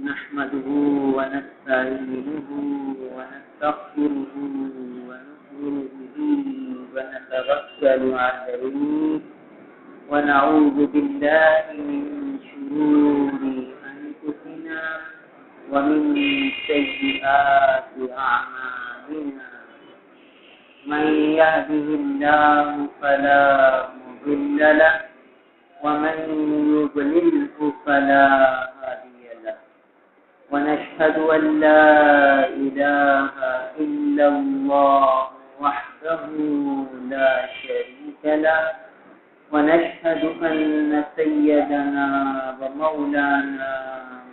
نحمده ونستعينه ونستغفره ونؤمن به ونتوكل عليه ونعوذ بالله من شرور أنفسنا ومن سيئات أعمالنا من يهده الله فلا مضل له ومن يضلله فلا هادي له ونشهد أن لا إله إلا الله وحده لا شريك له ونشهد أن سيدنا ومولانا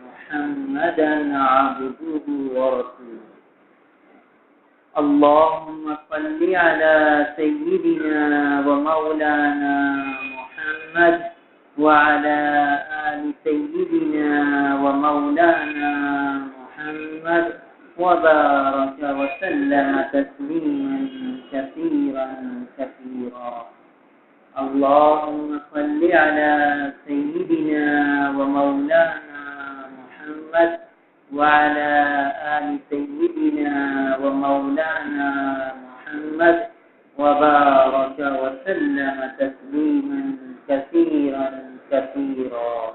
محمدا عبده ورسوله اللهم صل على سيدنا ومولانا محمد وعلى آل سيدنا ومولانا محمد وبارك وسلم تسليما كثيرا كثيرا اللهم صل على سيدنا ومولانا محمد وعلى آل سيدنا ومولانا محمد وبارك وسلم تسليما كثيرا كثيرا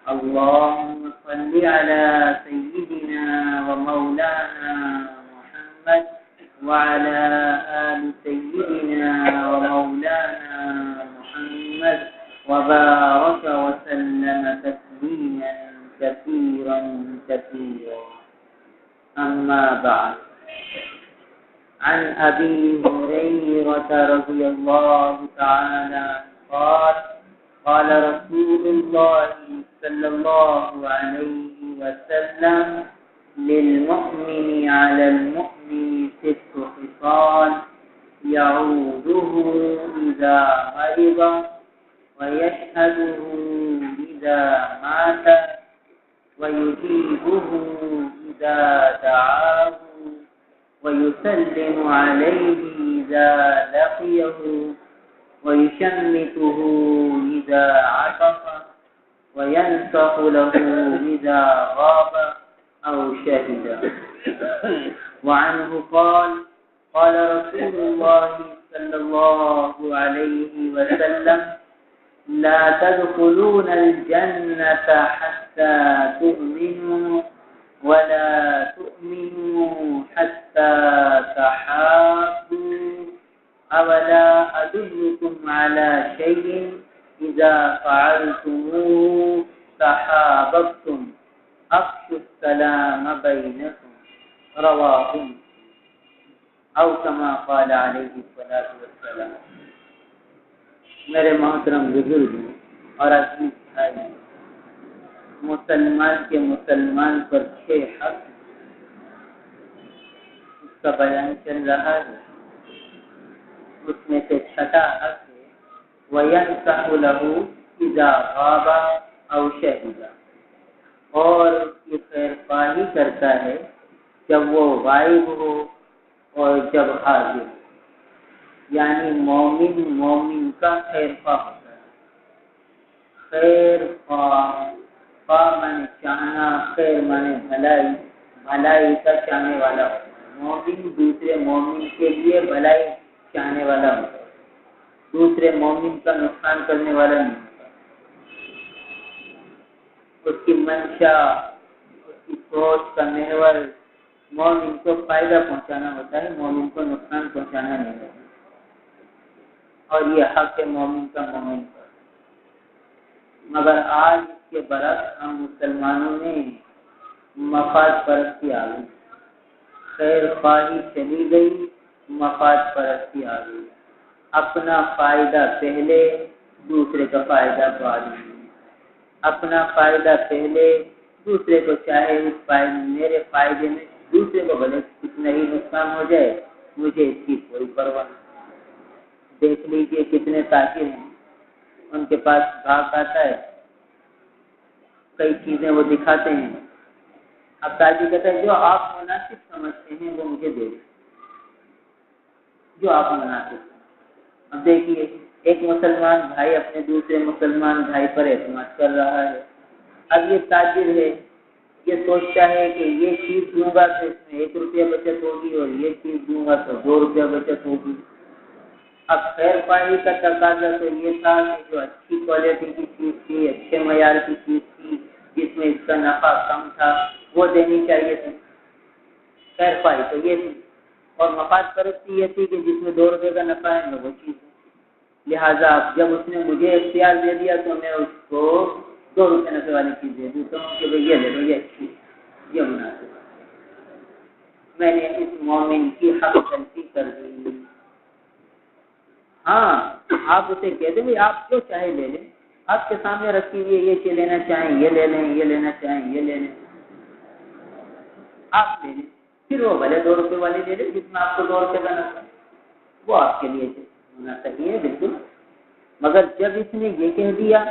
اللهم صل على سيدنا ومولانا محمد وعلى آل سيدنا ومولانا محمد وبارك وسلم تسليما كثيرا كثيرا أما بعد عن أبي هريرة رضي الله تعالى قال قال رسول الله صلى الله عليه وسلم للمؤمن على المؤمن 6 خصال يعوده إذا مرض ويشهده إذا مات ويجيبه إذا دعاه ويسلم عليه إذا لقيه ويشمته إذا عطف وينصح له إذا غاب أو شهد وعنه قال قال رسول الله صلى الله عليه وسلم لا تدخلون الجنة حتى تؤمنوا ولا تؤمنوا حتى تحابوا أولا أدلكم على شيء إذا فعلتموه تحاببتم أفشوا السلام بينكم رواه أو كما قال عليه الصلاة والسلام میرے محترم بزرگ اور عزیز بھائی مسلمان کے مسلمان پر 6 حق اس کا بیان چل رہا ہے اس میں سے 6واں حق ہے وَيَنْصَحُ لَهُ إِذَا غَابَ أَوْ شَهِدَ اور اس کی خیر خواہی کرتا ہے جب وہ غائب ہو اور جب حاضر ہو یعنی مومن کا خیر خواہ ہوتا ہے خیر خواہ مانے چاہنا خیر مانے بھلائی کا چاہنے والا ہوتا ہے مومن دوسرے مومن کے لیے بھلائی چاہنے والا ہوتا ہے دوسرے مومن کا نقصان کرنے والا نہیں ہوتا اس کی منشا اس کی سوچ کا محور مومن کو فائدہ پہنچانا ہوتا ہے مومن کو نقصان پہنچانا نہیں ہوتا اور یہ حق مومن کا مومن پر مگر آج اس کے برعکس ہم مسلمانوں میں مفاد پرستی آ گئی خیر خواہی چلی گئی مفاد پرستی آ گئی اپنا فائدہ پہلے دوسرے کا فائدہ بعد میں اپنا فائدہ پہلے دوسرے کو چاہے اس میرے فائدے میں دوسرے کو بھلے کتنا ہی نقصان ہو جائے مجھے اس کی کوئی پرواہ نہیں دیکھ لیجئے کتنے تاجر ہیں ان کے پاس گاہک آتا ہے کئی چیزیں وہ دکھاتے ہیں اب تاجر کہتا ہے جو آپ مناسب سمجھتے ہیں وہ مجھے دے دیں جو آپ مناسب اب دیکھیے ایک مسلمان بھائی اپنے دوسرے مسلمان بھائی پر اعتماد کر رہا ہے اب یہ تاجر ہے یہ سوچتا ہے کہ یہ چیز دوں گا تو اس میں 1 روپیہ بچت ہوگی اور یہ چیز دوں گا تو 2 روپیہ بچت ہوگی۔ اب خیر پائی کا تقاضا تو یہ تھا کہ جو اچھی کوالٹی کی چیز تھی، اچھے معیار کی چیز تھی، جس میں اس کا نفع کم تھا، وہ دینی چاہیے تھی۔ خیر پائی تو یہ تھی، اور مفاد پرستی یہ تھی کہ جس میں 2 روپے کا نفع ہے میں وہ چیز ہے۔ لہٰذا جب اس نے مجھے اختیار دے دیا تو میں اس کو 2 روپے نفع والی چیز دے دیتا ہوں کہ بھئی یہ لے لو، یہ اچھی ہے، یہ مناسب ہے۔ میں نے اس مومن کی حق تلفی کر دی۔ ہاں آپ اسے کہہ دیں بھائی آپ جو چاہے لے لیں، آپ کے سامنے رکھی ہوئی ہے، یہ چیز لینا چاہیں یہ لے لیں، یہ لینا چاہیں یہ لے لیں، آپ لے لیں، پھر وہ بھلے 2 روپے والی لے لیں جس میں آپ کو 2 روپے کا نفع، وہ آپ کے لیے ہونا صحیح ہے بالکل۔ مگر جب اس نے یہ کہہ دیا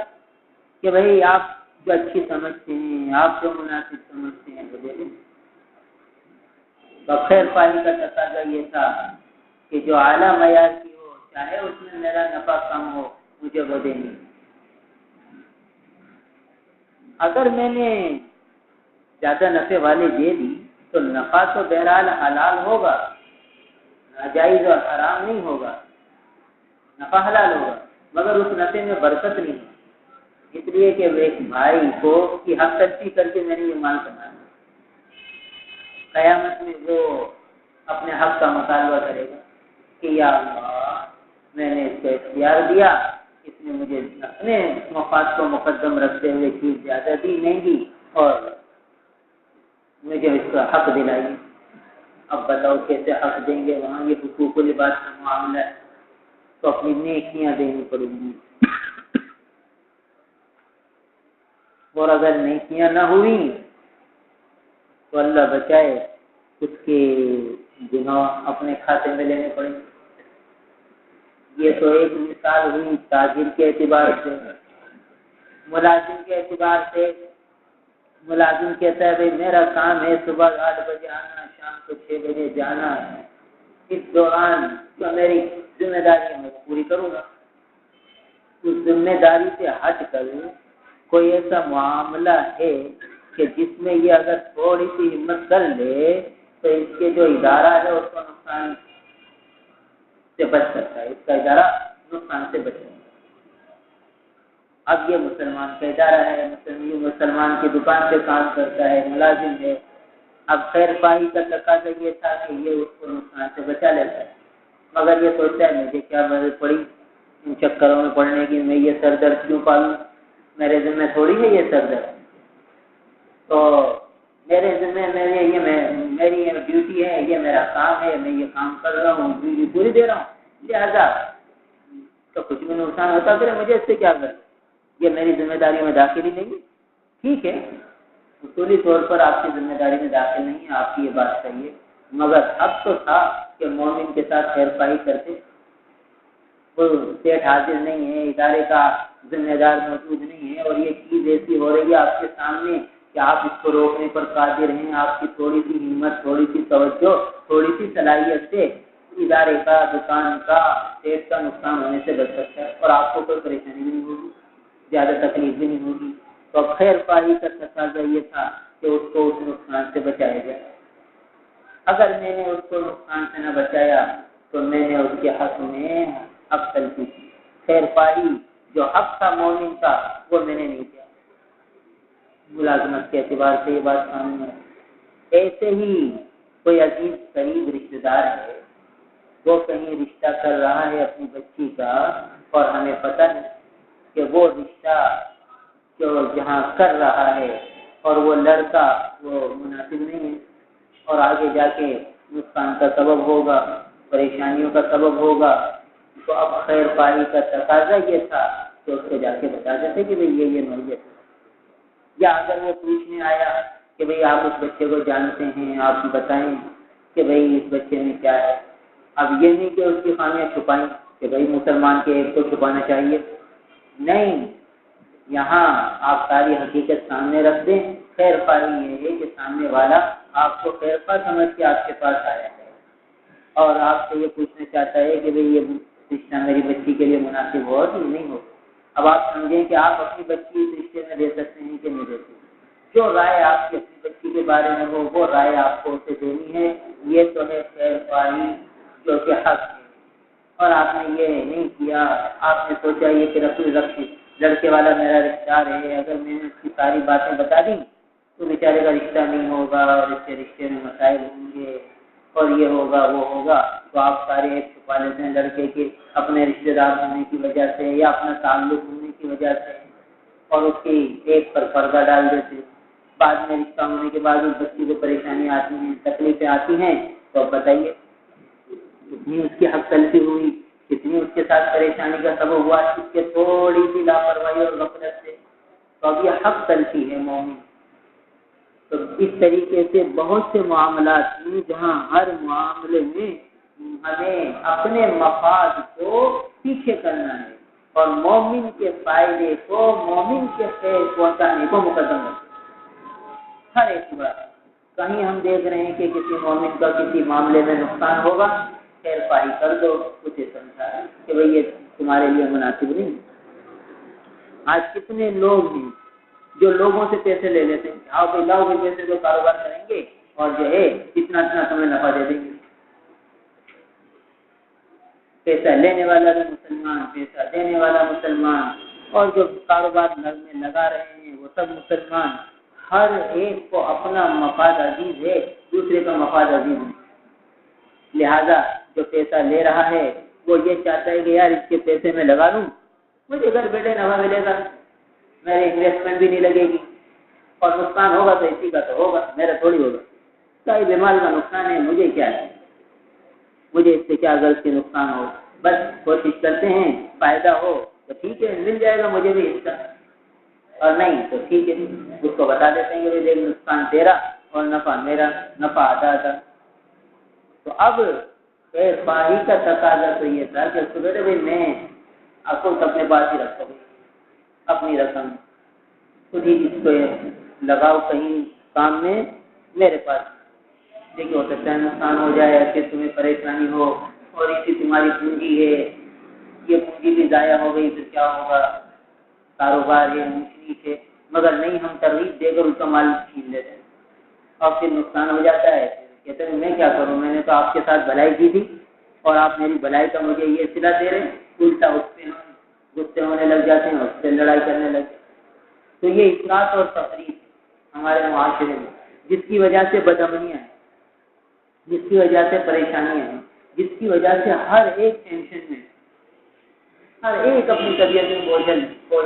کہ بھائی آپ جو اچھی سمجھتے ہیں، آپ جو مناسب سمجھتے ہیں وہ لے لیں، تو خیر پائی کا تقاضا یہ تھا کہ جو اعلیٰ معیار کی ہو، چاہے اس میں میرا نفع کم ہو، مجھے وہ دینی۔ اگر میں نے زیادہ نفع والی دے دی تو نفع تو بہرحال حلال ہوگا، ناجائز اور حرام نہیں ہوگا، نفع حلال ہوگا، مگر اس نفع میں برکت نہیں ہے، اس لیے کہ ایک بھائی کو کی حق تلفی کر کے میں نے یہ مال کمایا، قیامت میں وہ اپنے حق کا مطالبہ کرے گا کہ یا اللہ میں نے اس کو اختیار دیا، اس نے مجھے اپنے مفاد کو مقدم رکھتے ہوئے چیز زیادہ دی نہیں دی اور مجھے اس کا حق دلائی۔ اب بتاؤ کیسے حق دیں گے؟ وہاں یہ حقوق العباد کا معاملہ ہے تو اپنی نیکیاں دینی پڑیں گی، اور اگر نیکیاں نہ ہوئی تو اللہ بچائے اس کے گناہ اپنے کھاتے میں لینے پڑیں گے۔ یہ تو ایک مثال ہوئی تاجر کے اعتبار سے۔ ملازم کے اعتبار سے، ملازم کہتا ہے بھائی میرا کام ہے صبح 8 بجے آنا، شام کو 6 بجے جانا، اس دوران جو میری ذمہ داری ہے میں پوری کروں گا۔ اس ذمہ داری سے ہٹ کر کوئی ایسا معاملہ ہے کہ جس میں یہ اگر تھوڑی سی ہمت کر لے تو اس کے جو ادارہ ہے اس کو نقصان سے بچ سکتا ہے، اس کا ادارہ نقصان سے بچ سکتا ہے۔ اب یہ مسلمان کا ادارہ ہے، مسلمان کی دکان پہ کام کرتا ہے، ملازم ہے، اب خیر پائی کا تقاضا یہ تھا کہ یہ اس کو نقصان سے بچا لیتا ہے، مگر یہ سوچتا ہے مجھے کیا ضرورت پڑی ان چکروں میں پڑنے کی، میں یہ سر درد کیوں پالوں، میرے ذمہ تھوڑی ہے یہ سر درد، تو میرے ذمہ میری یہ ڈیوٹی ہے، یہ میرا کام ہے، میں یہ کام کر رہا ہوں، ڈیوٹی پوری دے رہا ہوں، لہٰذا تو کچھ بھی نقصان ہوتا پھر مجھے اس سے کیا کرے، یہ میری ذمہ داری میں داخل ہی نہیں ہے۔ ٹھیک ہے، اصولی طور پر آپ کی ذمہ داری میں داخل نہیں ہے، آپ کی یہ بات صحیح ہے، مگر اب تو تھا کہ مومن کے ساتھ خیر پائی کرتے، وہ سیٹ حاضر نہیں ہے، ادارے کا ذمہ دار موجود نہیں ہے اور یہ چیز ایسی ہو رہی ہے آپ کے سامنے کہ آپ اس کو روکنے پر قادر ہیں، آپ کی تھوڑی سی ہمت، تھوڑی سی توجہ، تھوڑی سی صلاحیت سے ادارے کا، دکان کا، سیٹ کا نقصان ہونے سے بچ سکتا ہے اور آپ کو کوئی پریشانی بھی نہیں ہوگی، زیادہ تکلیف بھی نہیں ہوگی۔ تو خیر پائی کا تقاضا یہ تھا کہ اس کو اس نقصان سے بچایا جائے۔ اگر میں نے اس کو نقصان سے نہ بچایا تو میں نے اس کے حق میں حق تلفی کی، خیر پائی جو حق تھا مومن کا وہ میں نے نہیں کیا۔ ملازمت کے اعتبار سے یہ بات سامنے ہے۔ ایسے ہی کوئی عزیز قریب رشتہ دار ہے، وہ کہیں رشتہ کر رہا ہے اپنی بچی کا اور ہمیں پتہ نہیں کہ وہ رشتہ جو جہاں کر رہا ہے اور وہ لڑکا وہ مناسب نہیں ہے اور آگے جا کے نقصان کا سبب ہوگا، پریشانیوں کا سبب ہوگا، تو اب خیر پائی کا تقاضا یہ تھا کہ اس کو جا کے بتا دیتے کہ بھئی یہ نوعیت ہے۔ یا اگر وہ پوچھنے آیا کہ بھئی آپ اس بچے کو جانتے ہیں، آپ بتائیں کہ بھئی اس بچے میں کیا ہے، اب یہ نہیں کہ اس کی خامیاں چھپائیں کہ بھئی مسلمان کے ایک کو چھپانا چاہیے، نہیں، یہاں آپ ساری حقیقت سامنے رکھ دیں۔ خیر پائی یہ ہے کہ سامنے والا آپ کو خیر پا سمجھ کے آپ کے پاس آیا ہے اور آپ سے یہ پوچھنا چاہتا ہے کہ بھئی یہ رشتہ میری بچی کے لیے مناسب ہو کہ نہیں ہو۔ اب آپ سمجھیں کہ آپ اپنی بچی اس رشتے میں دے سکتے ہیں کہ نہیں دے سکتے، جو رائے آپ کی اپنی بچی کے بارے میں ہو وہ رائے آپ کو اسے دینی ہے. یہ تو ہے خیر خواہی جو کہ حق ہے. اور آپ نے یہ نہیں کیا, آپ نے سوچا یہ کہ رسول لڑکے والا میرا رشتہ دار ہے, اگر میں نے اس کی ساری باتیں بتا دیں تو بیچارے کا رشتہ نہیں ہوگا اور اس کے رشتے میں مسائل ہوں گے اور یہ ہوگا وہ ہوگا, تو آپ سارے ایک چھپا لیتے ہیں لڑکے کے اپنے رشتے دار ہونے کی وجہ سے یا اپنا تعلق ہونے کی وجہ سے, اور اس کی ایک پر پردہ ڈال دیتے. بعد میں رشتہ ہونے کے بعد اس بچی کو پریشانیاں آتی ہیں, تکلیفیں آتی ہیں, تو اب بتائیے کتنی اس کی حق تلفی ہوئی, کتنی اس کے ساتھ پریشانی کا سبب ہوا اس کے تھوڑی سی لاپرواہی اور غفلت سے. تو اب یہ حق تلفی ہے مومن. تو اس طریقے سے بہت سے معاملات ہیں جہاں ہر معاملے میں ہمیں اپنے مفاد کو پیچھے کرنا ہے اور مومن کے فائدے کو, مومن کے خیر پہنچانے کو مقدم کرنا ہے. ہر ایک بات کہیں ہم دیکھ رہے ہیں کہ کسی مومن کا کسی معاملے میں نقصان ہوگا, خیر خواہی کر دو, اسے سمجھا کہ بھئی یہ تمہارے لیے مناسب نہیں. آج کتنے لوگ ہیں جو لوگوں سے پیسے لے لیتے ہیں, آؤ بھائی لاؤ بھائی پیسے تو کاروبار کریں گے اور جو ہے اتنا تمہیں نفع دے دیں گے. پیسہ لینے والا بھی مسلمان, پیسہ دینے والا مسلمان, اور جو کاروبار میں لگا رہے ہیں وہ سب مسلمان. ہر ایک کو اپنا مفاد عزیز ہے, دوسرے کا مفاد عزیز نہیں. لہذا جو پیسہ لے رہا ہے وہ یہ چاہتا ہے کہ یار اس کے پیسے میں لگا لوں, مجھے گھر بیٹھے نفع ملے گا, میرے انویسٹمنٹ بھی نہیں لگے گی, اور نقصان ہوگا تو اسی کا تو ہوگا, میرا تھوڑی ہوگا. کئی بیمار کا نقصان ہے, مجھے کیا ہے, مجھے اس سے کیا غرض کے نقصان ہو. بس کوشش کرتے ہیں فائدہ ہو تو ٹھیک ہے, مل جائے گا مجھے بھی حصہ, اور نہیں تو ٹھیک ہے اس کو بتا دیتے ہیں کہ دیکھ نقصان تیرا اور نفع میرا, نفع آتا تھا. تو اب خیر خواہی کا تقاضا تو یہ تھا کہ سبھے بھائی میں آپ کو اپنے پاس ہی رکھتا ہوں, اپنی رقم خود ہی اس کو لگاؤ کہیں کام میں میرے پاس. دیکھیے ہو سکتا ہے نقصان ہو جائے, پھر تمہیں پریشانی ہو, اور اسی تمہاری پونجی ہے, یہ پونجی بھی ضائع ہو گئی تو کیا ہوگا, کاروبار ہے اونچ نیچ ہے, مگر نہیں ہم ترغیب دے کر اس کا مال چھین لیتے ہیں اور پھر نقصان ہو جاتا ہے. کہتے ہیں میں کیا کروں, میں نے تو آپ کے ساتھ بھلائی کی تھی اور آپ میری بھلائی کا مجھے یہ صلہ دے رہے ہیں, الٹا اس پہ غصے ہونے لگ جاتے ہیں, اس سے لڑائی کرنے لگ جاتے ہیں. تو یہ افراط اور تفریط ہمارے معاشرے میں, جس کی وجہ سے بدامنیاں ہیں, جس کی وجہ سے پریشانیاں ہیں, جس کی وجہ سے ہر ایک ٹینشن میں, ہر ایک اپنی طبیعت میں بوجھ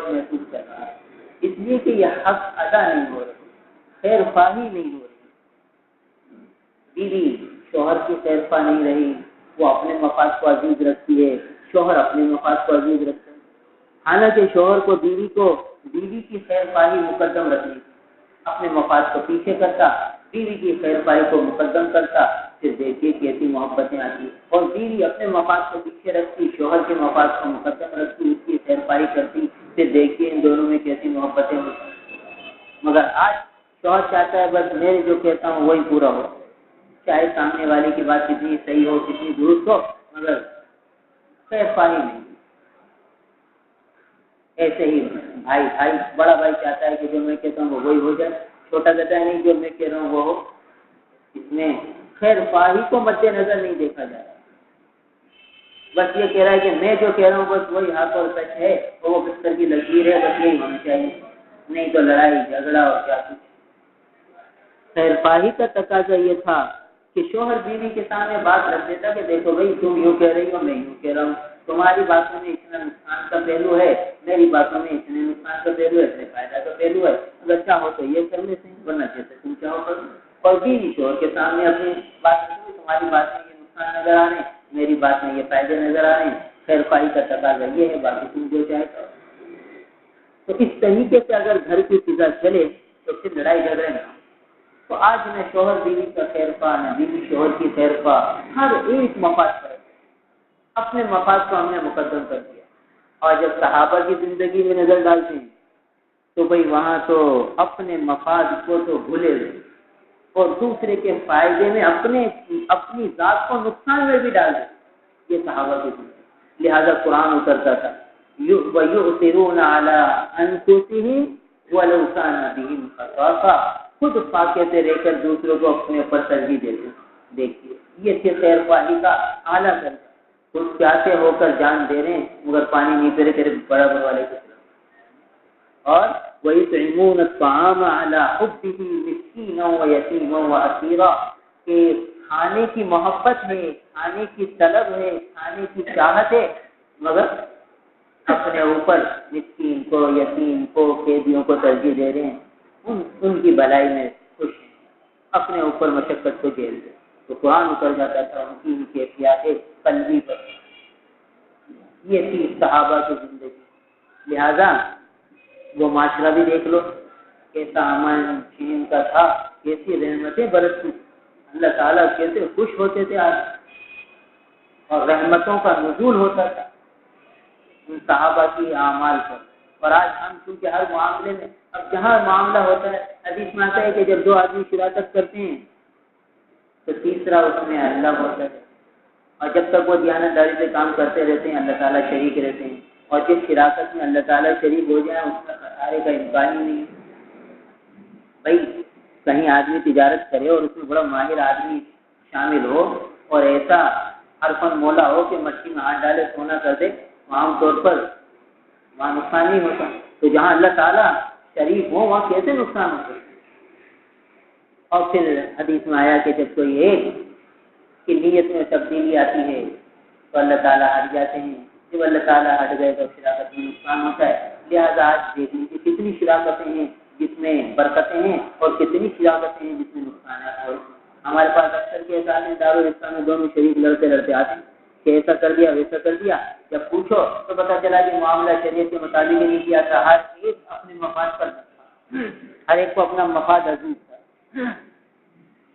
محسوس کر رہا ہے, اس لیے کہ یہ حق ادا نہیں ہو رہا, خیر خواہی نہیں ہو رہی. بیوی شوہر کی خیر خواہ نہیں رہی, وہ اپنے مفاد کو عزیز رکھتی ہے, شوہر اپنے مفاد کو عزیز رکھتا ہے. حالانکہ شوہر کو بیوی کی خیر خواہی مقدم رکھنی, اپنے مفاد کو پیچھے کرتا, بیوی کی خیر خواہی کو مقدم کرتا. پھر دیکھیے کیسی محبتیں آتی, اور بیوی اپنے مفاد کو پیچھے رکھتی, شوہر کے مفاد کو مقدم رکھتی, اس کی خیر خواہی کرتی. پھر دیکھیے ان دونوں میں کیسی محبتیں ہوتی. مگر آج شوہر چاہتا ہے بس میں جو کہتا ہوں وہی پورا ہو, چاہے سامنے والے کی بات کتنی صحیح ہو, کتنی درست ہو, مگر خیر خواہی نہیں. ایسے ہی بھائی بڑا بھائی چاہتا ہے کہ جو میں کہتا ہوں وہ وہی ہو جائے, چھوٹا کہتا ہے نہیں جو میں کہہ رہا ہوں وہ ہو. اس میں خیر خواہی کو مد نظر نہیں دیکھا جا رہا, بس یہ کہہ رہا ہے کہ میں جو کہہ رہا ہوں بس وہی حق اور سچ ہے, اور وہ بستر کی لکیر ہے, بس یہی ہونا چاہیے, نہیں تو لڑائی جھگڑا اور کیا کچھ. خیر خواہی کا تقاضا یہ تھا کہ شوہر بیوی کے سامنے بات رکھ دیتا کہ دیکھو بھائی تم یوں کہہ رہی ہو, میں یوں کہہ رہا ہوں, تمہاری باتوں میں اتنا نقصان کا پہلو ہے, میری باتوں میں اتنے نقصان کا پہلو ہے, اتنے فائدہ کا پہلو ہے. اگر چاہو تو یہ کر لیتے ہیں, ورنہ جیسے تم چاہو کرو. اور بیوی شوہر کے سامنے اپنی بات رکھو, تمہاری بات میں یہ نقصان نظر آ رہے ہیں, میری بات میں یہ فائدے نظر آ رہے ہیں. خیر خواہی کا تقاضا یہ ہے, باقی تم جو چاہے کرو. تو اس طریقے سے اگر گھر کی فضا چلے تو پھر لڑائی جھگڑے نہ. تو آج نہ شوہر بیوی کا خیر خواہ, نہ بیوی شوہر کی خیر خواہ, ہر ایک مفاد پر اپنے مفاد کو ہم نے مقدم کر دیا. اور جب صحابہ کی زندگی میں نظر ڈالتے ہیں تو بھئی وہاں تو اپنے مفاد کو تو بھولے ہوئے اور دوسرے کے فائدے میں اپنی ذات کو نقصان میں بھی ڈال دیتے. یہ صحابہ کی زندگی. لہذا قرآن اترتا تھا, وَيُؤْثِرُونَ عَلَىٰ أَنفُسِهِمْ وَلَوْ كَانَ بِهِمْ خَصَاصَةٌ، خود فاقے سے رہ کر دوسروں کو اپنے اوپر ترجیح دیتے. دیکھیے یہ تھی خیر خواہی کا اعلیٰ درجہ. خود پیاسے ہو کر جان دے رہے ہیں مگر پانی نہیں پی رہے تیرے برابر والے کی طرف. اور وَيُطْعِمُونَ الطَّعَامَ عَلَىٰ حُبِّهِ مِسْكِينًا وَيَتِيمًا وَأَسِيرًا، کہ کھانے کی محبت ہے، کھانے کی طلب ہے، کھانے کی چاہت ہے، مگر اپنے اوپر مسکین کو، یتیم کو، قیدیوں کو ترجیح دے رہے ہیں. ان کی بھلائی میں خوش ہیں، اپنے اوپر مشقت کو جھیل دیں. تو قرآن اتر جاتا تھا ان کی کیفیات قلبی پر. یہ تھی صحابہ کی زندگی. لہذا وہ معاشرہ بھی دیکھ لو کیسا امن چین کا تھا، کیسی رحمتیں برستی، اللہ تعالیٰ کیسے خوش ہوتے تھے آج، اور رحمتوں کا نزول ہوتا تھا ان صحابہ کی اعمال پر. اور آج ہم چونکہ ہر معاملے میں، اب جہاں معاملہ ہوتا ہے حدیث میں آتا ہے کہ جب 2 آدمی شراکت کرتے ہیں تو تیسرا اس میں اللہ ہوتا ہے، اور جب تک وہ دیانتداری سے کام کرتے رہتے ہیں اللہ تعالیٰ شریک رہتے ہیں. اور جس شراکت میں اللہ تعالیٰ شریک ہو جائے اس میں خسارے کا امکان ہی نہیں ہے. بھائی کہیں آدمی تجارت کرے اور اس میں بڑا ماہر آدمی شامل ہو اور ایسا حرفن مولا ہو کہ مچھلی میں ہاتھ ڈالے سونا کر دے، عام طور پر وہاں نقصان نہیں ہوتا. تو جہاں اللہ تعالیٰ شریک ہو وہاں کیسے نقصان ہوتا ہے؟ اور پھر حدیث میں آیا کہ جب کوئی ایک کی نیت میں تبدیلی آتی ہے تو اللہ تعالیٰ ہٹ جاتے ہیں. جب اللہ تعالیٰ ہٹ گئے تو شراکت میں نقصان ہوتا ہے. لہٰذا آج دیکھ لیجیے کتنی شراکتیں ہیں جس میں برکتیں ہیں اور کتنی شراکتیں ہیں جس میں نقصانات ہیں. ہمارے پاس اکثر کے ساتھ دارالاسلام میں دونوں شریک لڑتے آتے ہیں کہ ایسا کر دیا ویسا کر دیا. جب پوچھو تو پتا چلا کہ معاملہ شریعت کے مطابق نہیں کیا تھا، ہر ایک اپنے مفاد پر تھا، ہر ایک کو اپنا مفاد عزیز تھا.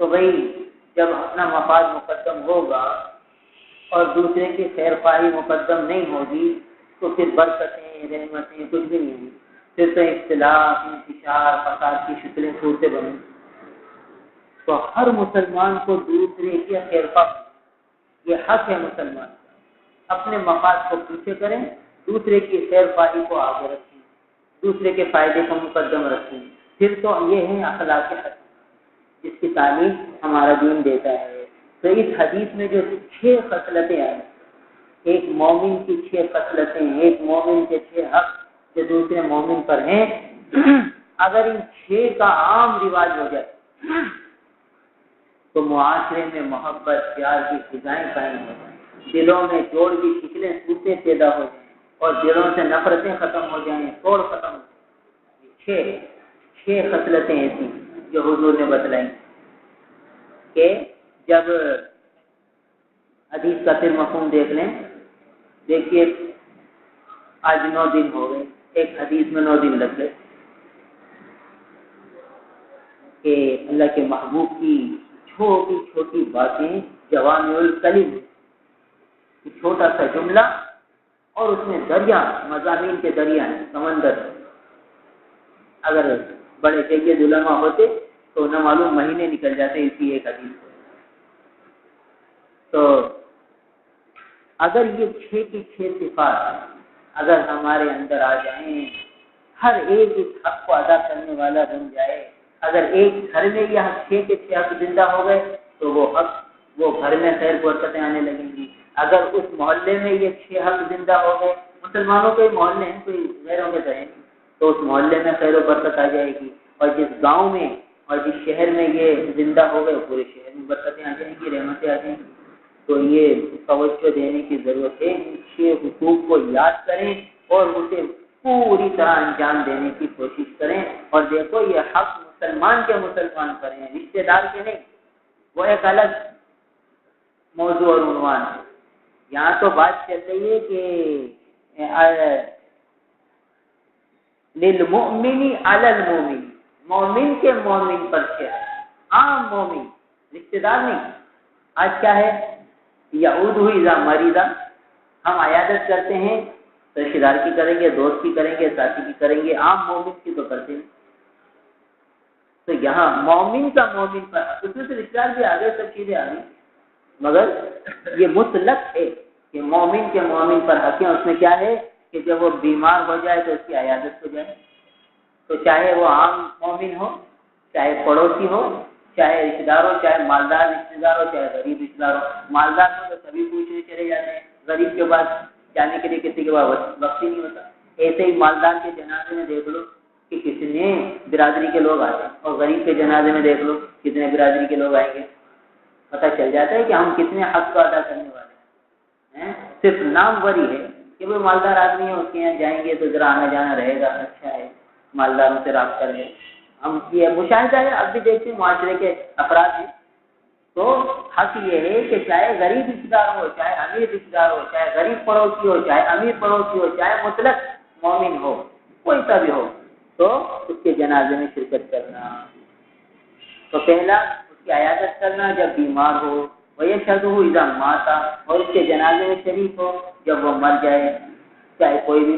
تو بھائی جب اپنا مفاد مقدم ہوگا اور دوسرے کی خیر خواہی مقدم نہیں ہوگی تو پھر برکتیں رحمتیں کچھ بھی نہیں ہوگی. پھر تو اختلاف، انتشار، فساد کی شکلیں صورتیں بنیں. تو ہر مسلمان کو دوسرے کی خیر خواہ، یہ حق ہے مسلمان کا. اپنے مفاد کو پیچھے کریں، دوسرے کی خیر خواہی کو آگے رکھیں، دوسرے کے فائدے کو مقدم رکھیں. پھر تو یہ ہے اخلاق حسن جس کی تعلیم ہمارا دین دیتا ہے. تو اس حدیث میں جو 6 خصلتیں آئیں، ایک مومن کی 6 خصلتیں، ایک مومن کے 6 حق جو دوسرے مومن پر ہیں، اگر ان 6 کا عام رواج ہو جائے تو معاشرے میں محبت پیار کی فضائیں قائم ہو جائیں، دلوں میں جوڑ کی شکلیں صورتیں پیدا ہو جائیں اور دلوں سے نفرتیں ختم ہو جائیں، توڑ ختم ہو جائیں. 6 خصلتیں ایسی جو حضور نے بتلائیں کہ جب حدیث کا پھر مفہوم دیکھ لیں. دیکھیے آج 9 دن ہو گئے، ایک حدیث میں 9 دن لگ گئے کہ اللہ کے محبوب کی چھوٹی چھوٹی باتیں جوامع الکلم، چھوٹا سا جملہ اور اس میں دریا، مضامین کے دریا ہیں، سمندر. اگر بڑے سید علماء ہوتے تو نہ معلوم مہینے نکل جاتے اسی ایک حدیث سے. تو اگر یہ 6 کی 6 صفات اگر ہمارے اندر آ جائیں، ہر ایک اس حق کو ادا کرنے والا بن جائے. اگر ایک گھر میں یہ 6 کے 6 حق زندہ ہو گئے تو وہ حق، وہ گھر میں خیر برکتیں آنے لگیں گی. اگر اس محلے میں یہ 6 حق زندہ ہو گئے، مسلمانوں کے محلے ہیں کوئی غیروں کے رہیں گے، تو اس محلے میں خیر و برکت آ جائے گی. اور جس گاؤں میں اور جس شہر میں یہ زندہ ہو گئے پورے شہر میں برکتیں آ جائیں گی، رحمتیں آ جائیں گی. تو یہ توجہ دینے کی ضرورت ہے. ان 6 حقوق کو یاد کریں اور اسے پوری طرح انجام دینے کی کوشش کریں. اور دیکھو یہ حق مسلمان کے مسلمان پر ہیں، رشتے دار کے نہیں. وہ ایک الگ موضوع اور عنوان ہے. یہاں تو بات چل رہی ہے کہ للمؤمن علی المؤمن، مومن کے مومن پر کیا ہے، عام مومن، رشتے دار نہیں. آج کیا ہے، یعود ہوئی اذا مریضا، ہم عیادت کرتے ہیں تو رشتے دار کی کریں گے، دوست کی کریں گے، ساتھی کی کریں گے، عام مومن کی تو کرتے ہیں. تو یہاں مومن کا مومن پر، اس میں تو رشتے دار بھی آ گئے، سب چیزیں آ گئی، مگر یہ مطلق ہے کہ مومن کے مومن پر حق ہے. اس میں کیا ہے کہ جب وہ بیمار ہو جائے تو اس کی عیادت ہو جائے، تو چاہے وہ عام مومن ہو، چاہے پڑوسی ہو، چاہے رشتے دار ہو، چاہے مالدار رشتے دار ہو، چاہے غریب رشتے دار ہو۔ مالدار کو تو سبھی پوچھنے چلے جاتے ہیں، غریب کے پاس جانے کے لیے کسی کے پاس وقت ہی نہیں ہوتا۔ ایسے ہی مالدار کے جنازے میں دیکھ لو کہ کتنے برادری کے لوگ آتے ہیں، اور غریب کے جنازے میں دیکھ لو کتنے برادری کے لوگ آئیں گے۔ پتہ چل جاتا ہے کہ ہم کتنے حق کو ادا کرنے والے ہیں۔ صرف نام وری ہے کہ وہ مالدار آدمی ہے، اس کے یہاں جائیں گے تو ذرا آنا جانا رہے گا، اچھا ہے، مالداروں سے رابطہ رہے۔ ہم یہ مشاہدہ ہے، اب بھی دیکھتے ہیں معاشرے کے افراد ہیں، تو حق یہ ہے کہ چاہے غریب رشتے دار ہو، چاہے امیر رشتے دار ہو، چاہے غریب پڑوسی ہو، چاہے امیر پڑوسی ہو، چاہے مطلق مومن ہو، کوئی سا بھی ہو، تو اس کے جنازے میں شرکت کرنا۔ تو پہلا اس کی عیادت کرنا جب بیمار ہو، وَيَشْهَدُهُ إِذَا مَاتَ، اور اس کے جنازے میں شریک ہو جب وہ مر جائے، چاہے کوئی بھی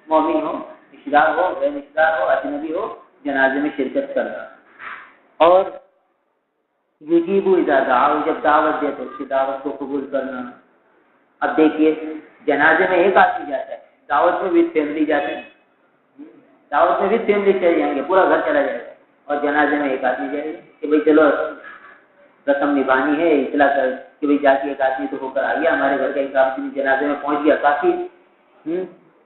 مومن ہو، رشتے دار ہو، غیر رشتے دار ہو، اجنبی ہو، جنازے میں شرکت کرنا۔ اور یجیب اذا دعا، جب دعوت دے تو اس کی دعوت کو قبول کرنا۔ اب دیکھیے جنازے میں ایک آدمی جاتا ہے، دعوت میں بھی فیملی جاتے ہیں، دعوت میں بھی فیملی چلے جائیں گے، پورا گھر چلا جائے گا، اور جنازے میں ایک آدمی جائے گا کہ بھائی چلو رسم نبھانی ہے، اطلاع کر کہ بھائی جا کے ایک آدمی تو ہو کر آئیے، ہمارے گھر کا ایک آدمی جنازے میں پہنچ گیا، کافی۔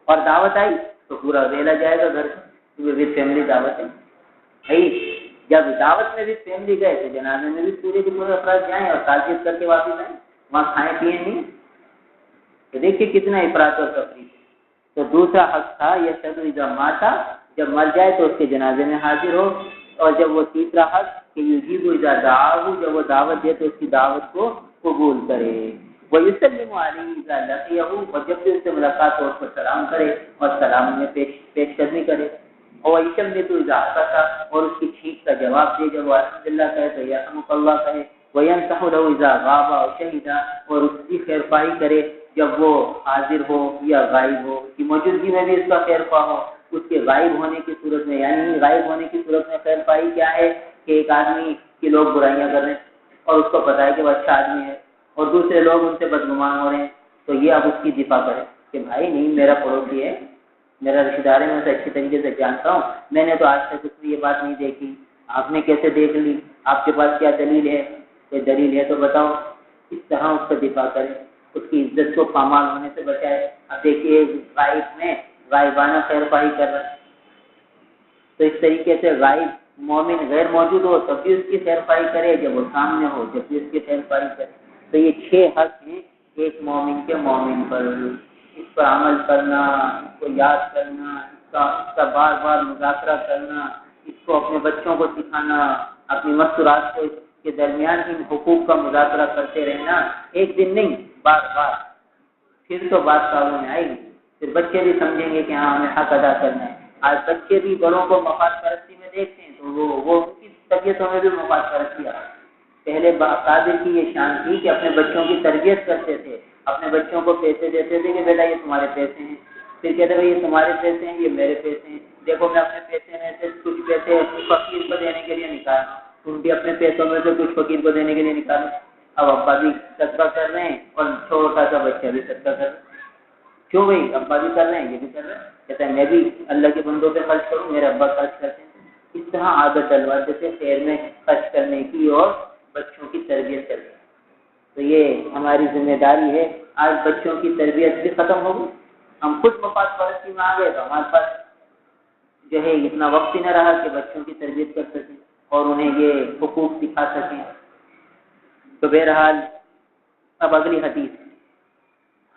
اور دعوت آئی تو پورا ویلا جائے گا گھر کا، کیونکہ فیملی دعوت ہے بھائی۔ جب دعوت میں بھی فیملی گئے تو جنازے میں بھی پورے کے پورے افراد جائیں اور تعزیت کر کے واپس آئیں، وہاں کھائیں پیئیں نہیں۔ تو دیکھیے کتنا افراط اور تفریط۔ تو دوسرا حق تھا یہ شد اذا مات، جب مر جائے تو اس کے جنازے میں حاضر ہو۔ اور جب وہ تیسرا حق کہ یجیب اذا دعاہ، جب وہ دعوت دے تو اس کی دعوت کو قبول کرے۔ وَيُسَلِّمُ عَلَيْهِ إِذَا لَقِيَهُ، اور جب بھی ان سے ملاقات ہو اس کو سلام کرے اور سلام میں پیش قدمی کرے۔ اور وَيُشَمِّتُ إِذَا عَطَسَ، اور اس کی چھینک کا جواب دے، جب وہ الحمدللہ کہے تو یرحمک اللہ کہے۔ وَيَنْصَحُ لَهُ إِذَا غَابَ أَوْ شَهِدَ، اور اس کی خیرخواہی کرے جب وہ حاضر ہو یا غائب ہو، اس کی موجودگی میں بھی اس کا خیرخواہ ہو، اس کے غائب ہونے کی صورت میں، یعنی غائب ہونے کی صورت میں خیرخواہی کیا ہے کہ ایک آدمی کی لوگ برائیاں کر رہے ہیں اور اس کو پتہ ہے کہ وہ اچھا آدمی ہے، اور دوسرے لوگ ان سے بدگمان ہو رہے ہیں، تو یہ اب اس کی دفاع کرے کہ بھائی نہیں، میرا پڑوسی ہے، میرا رشتہ دار ہے، میں اسے اچھی طریقے سے جانتا ہوں، میں نے تو آج تک اس میں یہ بات نہیں دیکھی، آپ نے کیسے دیکھ لی، آپ کے پاس کیا دلیل ہے، کوئی دلیل ہے تو بتاؤ۔ اس طرح اس کا دفاع کرے، اس کی عزت کو پامال ہونے سے بچائے۔ اب دیکھیے غائب میں غائبانہ خیرخواہی کر رہا ہے، تو اس طریقے سے غائب مومن غیر موجود ہو تب بھی اس کی خیرخواہی کرے، جب وہ سامنے ہو جب بھی اس کی خیرخواہی کرے۔ تو یہ 6 حق ہیں ایک مومن کے مومن پر، اس پر عمل کرنا، اس کو یاد کرنا، اس کا بار بار مذاکرہ کرنا، اس کو اپنے بچوں کو سکھانا، اپنی مستورات کو اس کے درمیان ان حقوق کا مذاکرہ کرتے رہنا، ایک دن نہیں بار بار، پھر تو بات قابو میں آئے گی، پھر بچے بھی سمجھیں گے کہ ہاں ہمیں حق ادا کرنا ہے۔ آج بچے بھی بڑوں کو مفاد پرستی میں دیکھتے ہیں تو وہ ان کی طبیعتوں میں بھی مفاد پرستی آ رہی ہے۔ پہلے قادر کی یہ شان تھی کہ اپنے بچوں کی تربیت کرتے تھے، اپنے بچوں کو پیسے دیتے تھے کہ بیٹا یہ تمہارے پیسے ہیں، پھر کہتے بھائی یہ تمہارے پیسے ہیں، یہ میرے پیسے ہیں، دیکھو میں اپنے پیسے میں سے کچھ پیسے فقیر کو دینے کے لیے نکالنا، تم بھی اپنے پیسوں میں سے کچھ فقیر کو دینے کے لیے نکالو۔ اب ابا بھی صدقہ کر رہے ہیں اور چھوٹا سا بچہ بھی صدقہ کر رہا ہے، کیوں بھائی ابا بھی کر رہے ہیں یہ بھی کر رہے ہیں، کہتا ہے میں بھی اللہ کے بندوں پہ خرچ کروں، میرے ابا خرچ کرتے ہیں۔ اس طرح عادت ڈلوا جیسے خیر میں خرچ کرنے کی اور بچوں کی تربیت کرنے کی۔ تو یہ ہماری ذمہ داری ہے۔ آج بچوں کی تربیت بھی ختم ہو گئی، ہم خود مفاد پرستی میں آ گئے تو ہمارے پاس جو ہے اتنا وقت ہی نہ رہا کہ بچوں کی تربیت کر سکیں اور انہیں یہ حقوق سکھا سکیں۔ تو بہرحال اب اگلی حدیث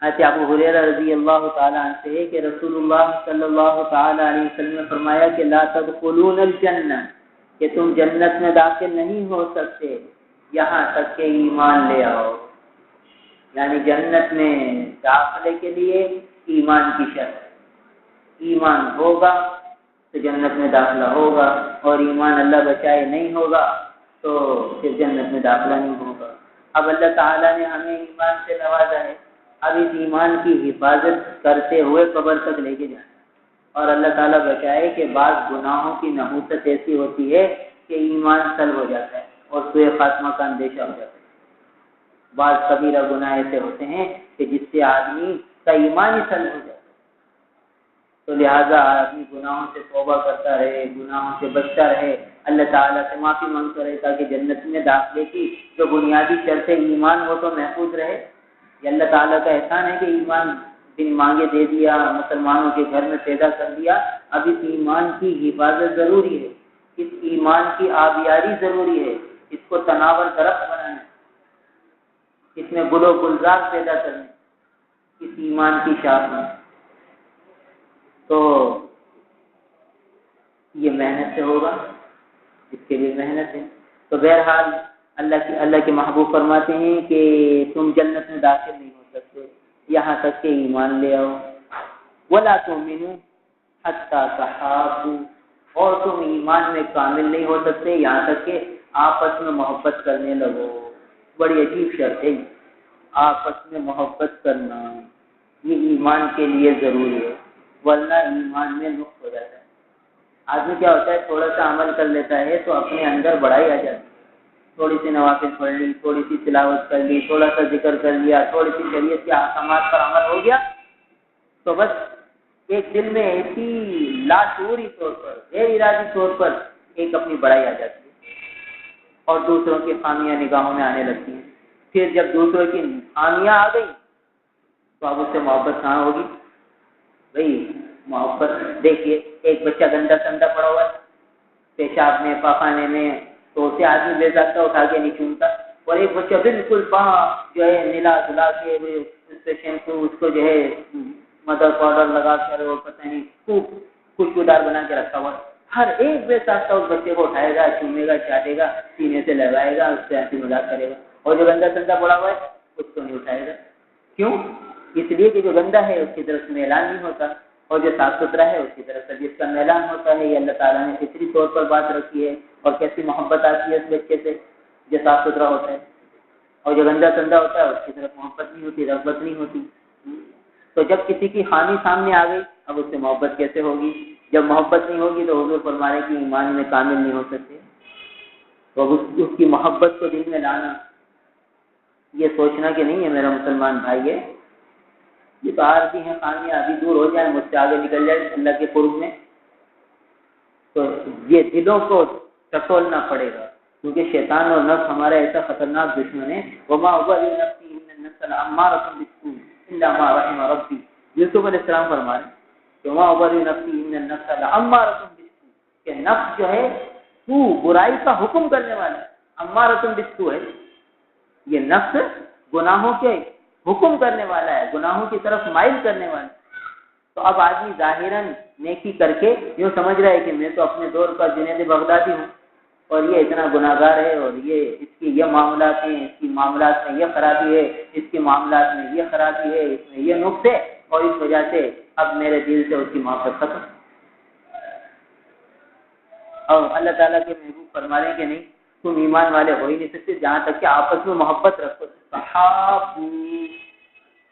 حضرت ابو ہریرہ رضی اللہ تعالیٰ عنہ سے کہ رسول اللہ صلی اللہ تعالیٰ علیہ وسلم نے فرمایا کہ لا تدخلون الجنہ، کہ تم جنت میں داخل نہیں ہو سکتے یہاں تک کہ ایمان لے آؤ، یعنی جنت میں داخلے کے لیے ایمان کی شرط، ایمان ہوگا تو جنت میں داخلہ ہوگا، اور ایمان اللہ بچائے نہیں ہوگا تو پھر جنت میں داخلہ نہیں ہوگا۔ اب اللہ تعالیٰ نے ہمیں ایمان سے نوازا ہے، اب اس ایمان کی حفاظت کرتے ہوئے قبر تک لے کے جانا، اور اللہ تعالیٰ بچائے کہ بعض گناہوں کی نحوست ایسی ہوتی ہے کہ ایمان سلب ہو جاتا ہے اور سوء خاتمہ کا اندیشہ ہو جاتا ہے۔ بعض کبیرہ گناہ ایسے ہوتے ہیں کہ جس سے آدمی کا ایمان ہی سلب ہو جاتا ہے۔ تو لہٰذا آدمی گناہوں سے توبہ کرتا رہے، گناہوں سے بچتا رہے، اللہ تعالیٰ سے معافی مانگتا رہے تاکہ جنت میں داخلے کی جو بنیادی شرط ایمان وہ تو محفوظ رہے۔ یہ اللہ تعالیٰ کا احسان ہے کہ ایمان بن مانگے دے دیا، مسلمانوں کے گھر میں پیدا کر دیا۔ اب اس ایمان کی حفاظت ضروری ہے، اس ایمان کی آبیاری ضروری ہے، اس کو تناور درخت بنانا، اس میں گل و گلزار پیدا کرنا اس ایمان کی شاخ میں، تو یہ محنت سے ہوگا، اس کے لیے محنت ہے۔ تو بہرحال اللہ کے محبوب فرماتے ہیں کہ تم جنت میں داخل نہیں ہو سکتے یہاں تک کہ ایمان لے آؤ، وَلَا تُؤْمِنُوا حَتَّىٰ تَحَابُوا، اور تم ایمان میں کامل نہیں ہو سکتے یہاں تک کہ آپس میں محبت کرنے لگو۔ بڑی عجیب شرط ہے، آپس میں محبت کرنا یہ ایمان کے لیے ضروری ہے، ورنہ ایمان میں نقص ہو جاتا ہے۔ آدمی کیا ہوتا ہے، تھوڑا سا عمل کر لیتا ہے تو اپنے اندر بڑائی آ جاتی ہے، تھوڑی سی نوافل پڑھ لی، تھوڑی سی تلاوت کر لی، تھوڑا سا ذکر کر لیا، تھوڑی سی شریعت کے احکامات پر عمل ہو گیا تو بس ایک دل میں ایسی لاشعوری طور پر، غیر ارادی طور پر ایک اپنی بڑائی آ جاتی ہے اور دوسروں کی خامیاں نگاہوں میں آنے لگتی ہیں۔ پھر جب دوسروں کی خامیاں آ گئی تو اب اس سے محبت کہاں ہوگی؟ بھائی محبت، دیکھیے ایک بچہ گندا سندا پڑا ہوا ہے پیشاب میں پاخانے میں، تو اسے آدمی بے ضابطہ اٹھا کے نہیں چومتا، اور ایک بچہ بالکل جو ہے نلا دھلا کے اس پہ شیمپو، اس کو جو ہے مدر پاؤڈر لگا کر اور پتہ نہیں خوب خوشبودار بنا کے رکھا ہوا، ہر ایک بے ضابطہ اس بچے کو اٹھائے گا، چومے گا، چاٹے گا، سینے سے لگائے گا، اس سے ہنسی مذاق کرے گا، اور جو گندا سندا پڑا ہوا ہے اس کو نہیں اٹھائے گا۔ کیوں؟ اس لیے کہ جو گندا ہے اس کی طرف سے میلان نہیں ہوتا، اور جو صاف ستھرا ہے اس کی طرف سے جس کا میلان ہوتا ہے۔ یہ اللہ تعالیٰ نے فطری طور پر بات رکھی ہے، اور کیسی محبت آتی ہے اس بچے سے جو صاف ستھرا ہوتا ہے، اور جو گندا سندا ہوتا ہے اس کی طرف محبت نہیں ہوتی، رغبت نہیں ہوتی۔ تو جب کسی کی خامی سامنے آ گئی اب اس سے محبت کیسے ہوگی؟ جب محبت نہیں ہوگی تو حضور فرمانے کی ایمان میں کامل نہیں ہو سکتے۔ تو اس کی محبت کو دل میں لانا، یہ سوچنا کہ نہیں ہے میرا مسلمان بھائی ہے، یہ تو عارضی ہیں، خامیاں ابھی دور ہو جائیں، مجھ سے آگے نکل جائے اللہ کے قرب میں، تو یہ دلوں کو ٹٹولنا پڑے گا، کیونکہ شیطان اور نفس ہمارا ایسا خطرناک دشمن ہے۔ وَمَا أُبَرِّئُ نَفْسِي إِنَّ النَّفْسَ لَأَمَّارَةٌ بِالسُّوءِ إِلَّا مَا رَحِمَ رَبِّي۔ یوسف علیہ السلام فرما رہے ہیں وَمَا أُبَرِّئُ نَفْسِي إِنَّ النَّفْسَ لَأَمَّارَةٌ بِالسُّوءِ، کہ نفس جو ہے برائی کا حکم کرنے والا ہے، أَمَّارَةٌ بِالسُّوءِ، یہ نفس گناہوں کے حکم کرنے والا ہے، گناہوں کی طرف مائل کرنے والا ہے۔ تو اب آدمی ظاہراً نیکی کر کے یوں سمجھ رہا ہے کہ میں تو اپنے دور کا جنید بغدادی ہوں، اور یہ اتنا گناہ گار ہے، اور اس کی یہ معاملات ہیں، اس کی معاملات میں یہ خرابی ہے، اس کے معاملات میں یہ خرابی ہے، اس میں یہ نقص ہے، اور اس وجہ سے اب میرے دل سے اس کی محبت ختم۔ اور اللہ تعالیٰ کے محبوب فرما رہے ہیں کہ نہیں، تم ایمان والے ہو ہی نہیں سکتے جہاں تک کہ آپس میں محبت رکھو۔ تحابوا،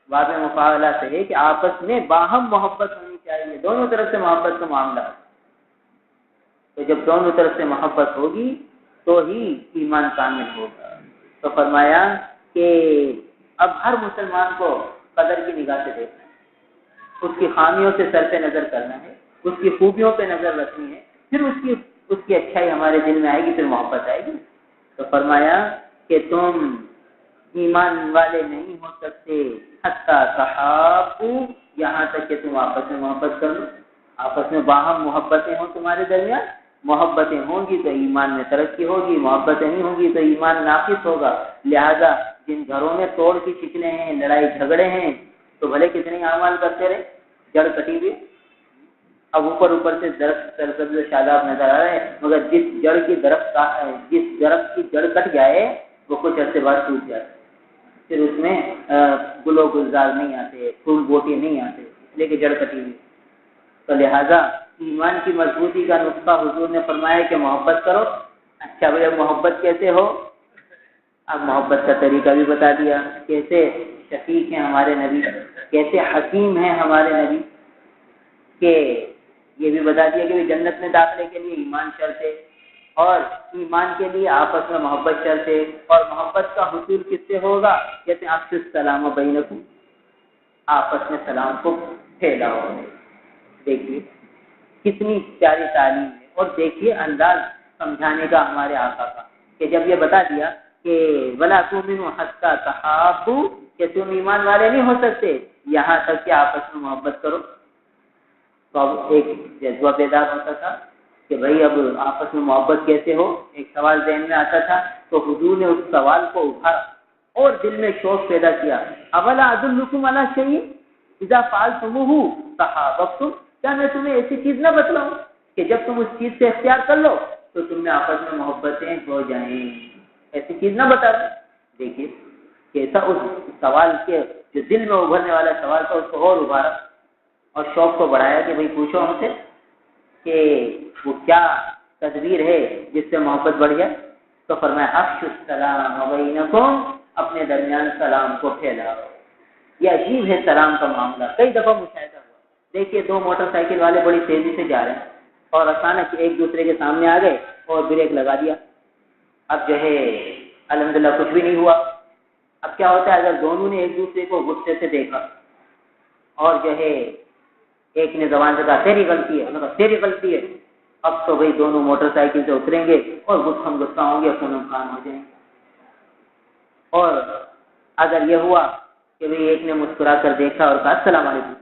باب مفاعلہ سے ہے کہ آپس میں باہم محبت ہونی چاہیے، دونوں طرف سے محبت کا معاملہ ہے۔ تو جب دونوں طرف سے محبت ہوگی تو ہی ایمان کامل ہوگا۔ تو فرمایا کہ اب ہر مسلمان کو قدر کی نگاہ سے دیکھنا ہے، اس کی خامیوں سے سر پہ نظر کرنا ہے، اس کی خوبیوں پہ نظر رکھنی ہے، پھر اس کی اچھائی ہمارے دل میں آئے گی، پھر محبت آئے گی۔ تو فرمایا کہ تم ایمان والے نہیں ہو سکتے حتیٰ تحابوا، یہاں تک کہ تم آپس میں محبت کر لو، آپس میں باہم محبتیں ہوں تمہارے درمیان۔ محبتیں ہوں گی تو ایمان میں ترقی ہوگی، محبتیں نہیں ہوں گی تو ایمان ناقص ہوگا۔ لہذا جن گھروں میں توڑ کی شکنیں ہیں، لڑائی جھگڑے ہیں، تو بھلے کتنے اعمال کرتے رہے، جڑ کٹی ہوئی، اب اوپر سے درخت سرسبز و شاداب نظر آ رہے ہیں، مگر جس درخت کی جڑ کٹ جائے وہ کچھ عرصے بعد ٹوٹ جاتے، پھر اس میں گل و گلزار نہیں آتے، پھول بوٹی نہیں آتے، اس لیے کہ جڑ کٹی ہوئی۔ تو لہذا ایمان کی مضبوطی کا نسخہ حضور نے فرمایا کہ محبت کرو۔ اچھا بھائی اب محبت کیسے ہو؟ اب محبت کا طریقہ بھی بتا دیا، کیسے شفیق ہیں ہمارے نبی، کیسے حکیم ہیں ہمارے نبی، کہ یہ بھی بتا دیا کہ جنت میں داخلے کے لیے ایمان شرط ہے، اور ایمان کے لیے آپس میں محبت شرط ہے، اور محبت کا حصول کس سے ہوگا؟ کہتے ہیں افشوا السلام بینکم، آپس میں سلام کو پھیلاؤ۔ دیکھیے کتنی پیاری تعلیم ہے، اور دیکھیے انداز سمجھانے کا ہمارے آقا کا، کہ جب یہ بتا دیا کہ وَلَا تُؤْمِنُوا حَتَّىٰ تَحَابُّوا، کہ تم ایمان والے نہیں ہو سکتے یہاں تک کہ آپس میں محبت کرو، تو اب ایک جذبہ پیدا ہوتا تھا کہ بھائی اب آپس میں محبت کیسے ہو، ایک سوال ذہن میں آتا تھا، تو حضور نے اس سوال کو اٹھا اور دل میں شوق پیدا کیا، اولا ادلکم علی شیء اذا فعلتموہ تحاببتم، کیا میں تمہیں ایسی چیز نہ بتلاؤں کہ جب تم اس چیز سے اختیار کر لو تو تم میں آپس میں محبتیں ہو جائیں، ایسی چیز نہ بتا دوں۔ دیکھیے کیسا اس سوال کے جو دل میں ابھرنے والا سوال تھا اس کو اور ابھارا اور شوق کو بڑھایا کہ بھائی پوچھو ہم سے کہ وہ کیا تدبیر ہے جس سے محبت بڑھ جائے، تو فرمایا افشوا السلام بینکم، اپنے درمیان سلام کو پھیلاؤ۔ یہ عجیب ہے سلام کا معاملہ، کئی دفعہ مشاہدہ ہوا، دیکھیے دو موٹر سائیکل والے بڑی تیزی سے جا رہے ہیں اور اچانک ایک دوسرے کے سامنے آ گئے اور بریک لگا دیا، اب جو ہے الحمدللہ کچھ بھی نہیں ہوا۔ اب کیا ہوتا ہے اگر دونوں نے ایک دوسرے کو غصے سے دیکھا اور جو ہے ایک نے زبان سے کہا تیری غلطی ہے، انہوں نے کہا تیری غلطی ہے، اب تو بھائی دونوں موٹر سائیکل سے اتریں گے اور غصہ ہوں گے، خون خان ہو جائیں گے۔ اور اگر یہ ہوا کہ بھئی ایک نے مسکرا کر دیکھا اور کہا السلام علیکم،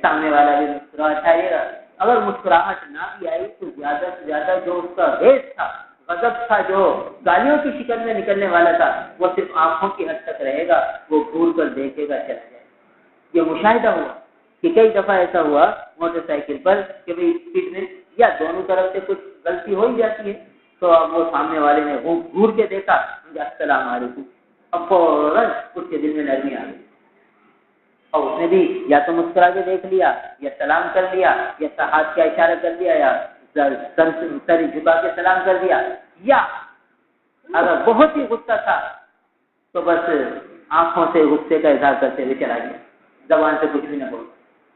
سامنے والا بھی مسکراہٹ آئے گا، اگر مسکراہٹ نہ بھی آئی تو زیادہ سے زیادہ جو اس کا ریس تھا، غضب تھا، جو گالیوں کی شکل میں نکلنے والا تھا، وہ صرف آنکھوں کی حد تک رہے گا، وہ گھور کر دیکھے گا، چلا جائے گا۔ یہ مشاہدہ ہوا کہ کئی دفعہ ایسا ہوا موٹر سائیکل پر کہ بھئی اسپیڈ میں یا دونوں طرف سے کچھ غلطی ہو ہی جاتی ہے، تو اب وہ سامنے والے نے گھور کے دیکھا السلام علیکم، اب فوراً اس کے دل میں نرمی آ گئی اور اس نے بھی یا تو مسکرا کے دیکھ لیا یا سلام کر لیا یا ہاتھ کا اشارہ کر دیا یا سر جھکا کے سلام کر دیا، یا اگر بہت ہی غصہ تھا تو بس آنکھوں سے غصے کا اظہار کرتے ہوئے چلا گیا، زبان سے کچھ بھی نہ بولا۔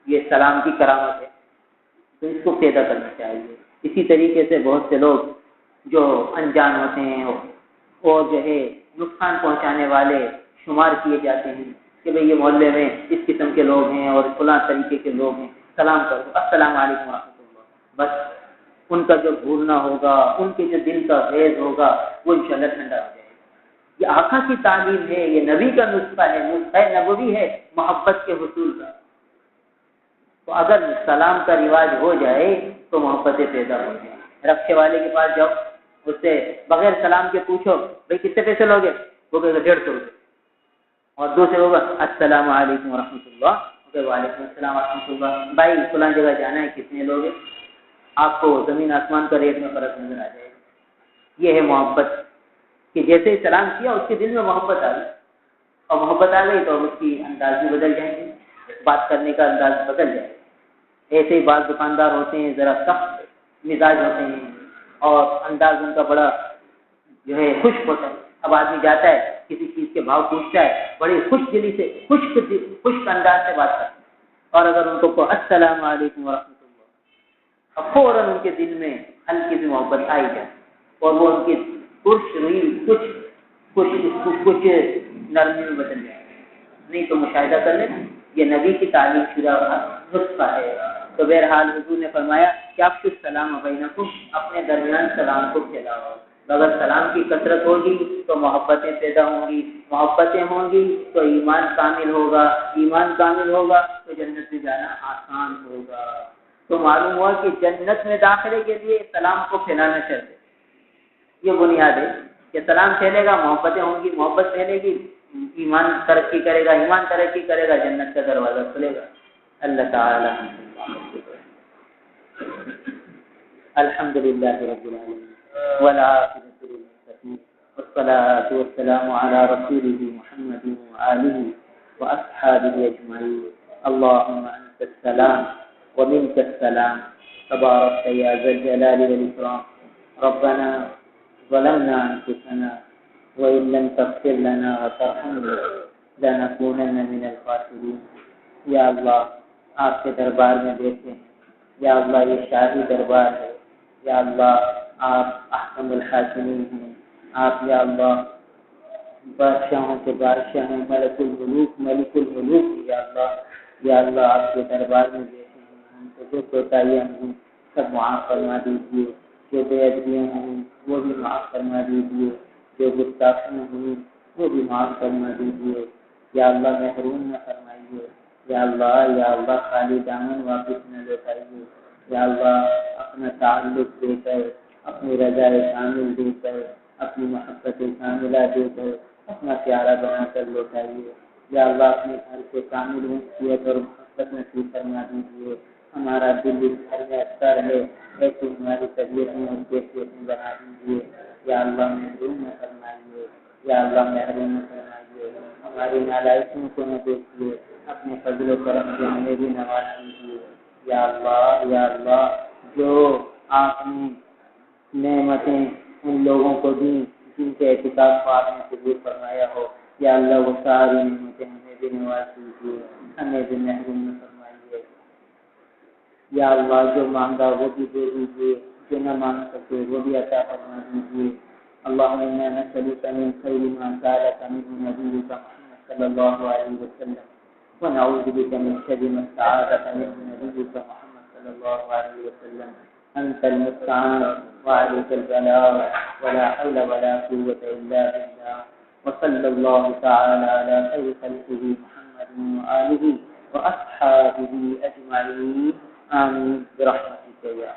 یہ سلام کی کرامت ہے، تو اس کو پیدا کرنا چاہیے۔ اسی طریقے سے بہت سے لوگ جو انجان ہوتے ہیں اور جو ہے نقصان پہنچانے والے شمار کیے جاتے ہیں کہ بھئی یہ محلے میں اس قسم کے لوگ ہیں اور فلاں طریقے کے لوگ ہیں، سلام کرو السلام علیکم ورحمۃ اللہ، بس ان کا جو بھولنا ہوگا، ان کے جو دل کا فیض ہوگا وہ انشاءاللہ ٹھنڈا ہو جائے گا۔ یہ آقا کی تعلیم ہے، یہ نبی کا نسخہ ہے، نسخہ نبوی ہے محبت کے حصول کا۔ تو اگر سلام کا رواج ہو جائے تو محبتیں پیدا ہو جائیں۔ رکشے والے کے پاس جاؤ، اس سے بغیر سلام کے پوچھو بھائی کتنے پیسے لوگے، وہ کہے گا 150 روپے، اور دوسرے ہوگا السلام علیکم ورحمۃ اللہ، وعلیکم السلام ورحمۃ اللہ، بھائی فلاں جگہ جانا ہے کتنے لوگے، آپ کو زمین آسمان کا ریٹ میں فرق نظر آ جائے گا۔ یہ ہے محبت کہ جیسے ہی سلام کیا اس کے دل میں محبت آ گئی، اور محبت آ گئی تو اس کی انداز بھی بدل جائیں گے، بات کرنے کا انداز بدل جائے گا۔ ایسے ہی بعض دکاندار ہوتے ہیں ذرا سخت مزاج ہوتے ہیں اور انداز ان کا بڑا جو ہے خشک ہوتا ہے، اب آدمی جاتا ہے کسی چیز کے بھاؤ پوچھتا ہے، بڑی خوش دلی سے خشک انداز سے بات کرتا ہے، اور اگر ان کو السلام علیکم ورحمۃ اللہ، اب فوراً ان کے دل میں ہلکی سی محبت آئی جائے اور وہ ان کی کچھ نرمی میں بدل جائے، نہیں تو مشاہدہ کر لینا یہ نبی کی تعلیم شدہ نسخہ ہے۔ تو بہرحال حضور نے فرمایا کہ آپ کچھ سلام بینکم، اپنے درمیان سلام کو پھیلاؤ، اگر سلام کی کثرت ہوگی تو محبتیں پیدا ہوں گی، محبتیں ہوں گی تو ایمان کامل ہوگا، ایمان کامل ہوگا تو جنت میں جانا آسان ہوگا۔ تو معلوم ہوا کہ جنت میں داخلے کے لیے سلام کو پھیلانا چاہیے، یہ بنیاد ہے کہ سلام پھیلے گا محبتیں ہوں گی، محبت پھیلے گی ایمان ترقی کرے گا، ایمان ترقی کرے گا جنت کا دروازہ کھلے گا۔ اللہ تعالی الحمدللہ رب العالمین والعاقبۃ للمتقین والصلاة والسلام علی رسولہ محمد وآلہ واصحابہ اجمعین۔ اللهم انت السلام ومنك السلام تبارك يا ذا الجلال والاکرام۔ ربنا ظلمنا انفسنا وإن لم تغفر لنا وترحمنا لنكونن من الخاسرین۔ یا اللہ آپ کے دربار میں بیٹھے ہیں، یا اللہ یہ شاہی دربار ہے، یا اللہ آپ احکم الحاکمین ہیں، آپ یا اللہ بادشاہوں کے بادشاہ ہیں، ملک الملوک یا اللہ، یا اللہ آپ کے دربار میں بیٹھے ہم سے جو کوتاہیاں ہیں سب معاف فرما دیجیے، جو بے ادبیاں ہیں وہ بھی معاف فرما دیجیے، جو گستاخیاں ہیں وہ بھی معاف فرما دیجیے، یا اللہ محروم نہ فرمائیے، یا اللہ خالی دامن واپس نہ لوٹائیے، یا اللہ اپنا تعلق دے کر، اپنی رضا کامل دے کر، اپنی محبت کاملہ دے کر اپنا پیارا بنا کر لوٹائیے، یا اللہ اپنے گھر سے کامل حیثیت اور محبت نصیب فرما دیجیے، ہمارا دل اس گھر میں اچھا رہے ایسے ہماری طبیعت میں اور کیفیت میں بنا دیجیے، یا اللہ محروم نہ فرمائیے، یا اللہ محروم نہ فرمائیے، ہماری نالائکیوں کو نہ دیکھیے، اپنے فضل و کرم سے ہمیں بھی نواز دیجیے، یا اللہ جو آپ نے نعمتیں ان لوگوں کو دیں جن کے اعتقاد کو آپ نے قبول فرمایا ہو، یا اللہ وہ ساری نعمتیں ہمیں بھی نواز دیجیے، ہمیں بھی محروم نہ فرمائیے، یا اللہ جو مانگا وہ بھی دے دیجیے، جو نہ مانگ سکے وہ بھی عطا فرما دیجیے۔ اللهم انا نسألك من خير ما سألك منه نبيك محمد صلى الله عليه وسلم، ونعوذ بك من شر ما استعاذك منه نبيك محمد صلى الله عليه وسلم، أنت المستعان وعليك البلاغ ولا حول ولا قوة إلا بالله، وصلى الله تعالى على خير خلقه محمد وآله وأصحابه أجمعين، آمين برحمتك يا